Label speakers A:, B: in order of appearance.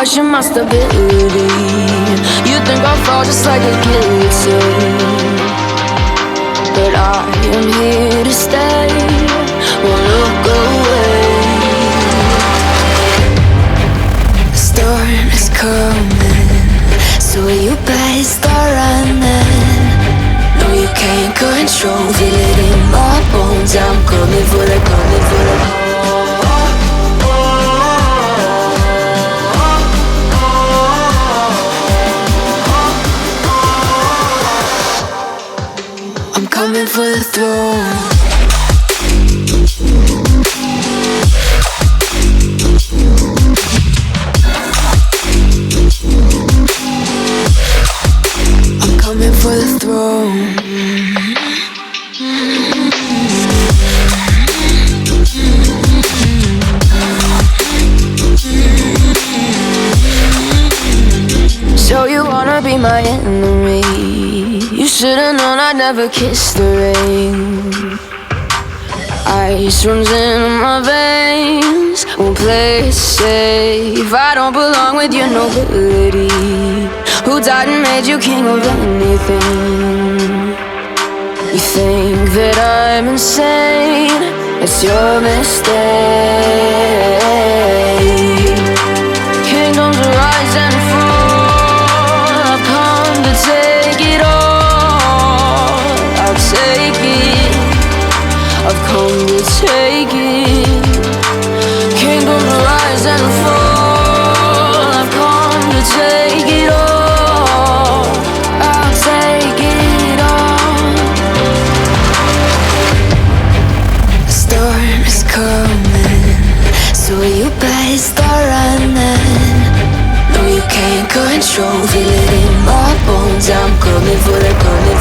A: question my stability. You think I'll fall just like a guillotine, but I am here to stay, won't look away. The storm is coming, so you better start running. No, you can't control, feel it in my bones. I'm coming for the, coming for the. I'm coming for the throne. I'm coming for the throne. So you wanna be my enemy? You should've known I'd never kiss the rain. Ice runs in my veins, won't play it safe. I don't belong with your nobility. Who died and made you king of anything? You think that I'm insane? It's your mistake. Kingdoms rise and fall, I've come to take it all. I'll take it, I've come to take it. Kingdoms rise and fall, I've come to take it all. I'll take it all. The storm is coming, so you better start running. No, you can't control, feel it in my bones. I'm coming for the, coming